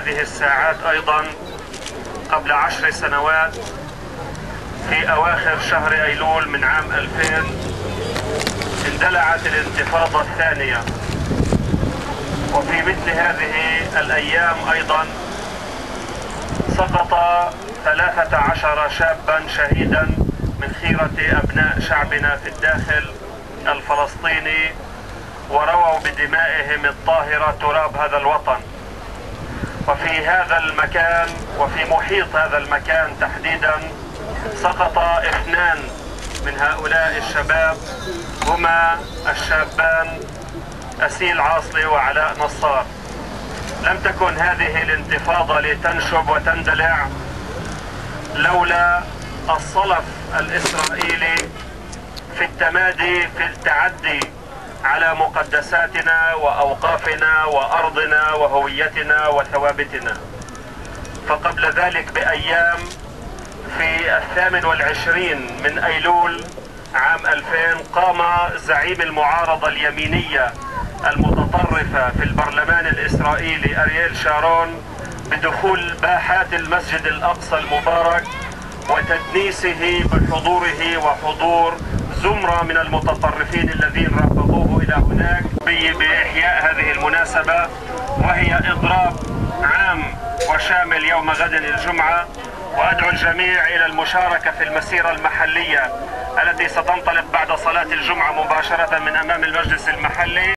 هذه الساعات أيضا قبل 10 سنوات في أواخر شهر أيلول من عام 2000 اندلعت الانتفاضة الثانية. وفي مثل هذه الأيام أيضا سقط 13 شابا شهيدا من خيرة أبناء شعبنا في الداخل الفلسطيني، ورووا بدمائهم الطاهرة تراب هذا الوطن. وفي هذا المكان وفي محيط هذا المكان تحديدا سقط 2 من هؤلاء الشباب، هما الشابان أسيل عاصلي وعلاء نصار. لم تكن هذه الانتفاضة لتنشب وتندلع لولا الصلف الإسرائيلي في التمادي في التعدي على مقدساتنا وأوقافنا وأرضنا وهويتنا وثوابتنا. فقبل ذلك بأيام في 28 من أيلول عام 2000 قام زعيم المعارضة اليمينية المتطرفة في البرلمان الإسرائيلي أرييل شارون بدخول باحات المسجد الأقصى المبارك وتدنيسه بحضوره وحضور زمرة من المتطرفين الذين رافقوه إلى هناك بإحياء هذه المناسبة، وهي إضراب عام وشامل يوم غد الجمعة. وأدعو الجميع إلى المشاركة في المسيرة المحلية التي ستنطلق بعد صلاة الجمعة مباشرة من أمام المجلس المحلي.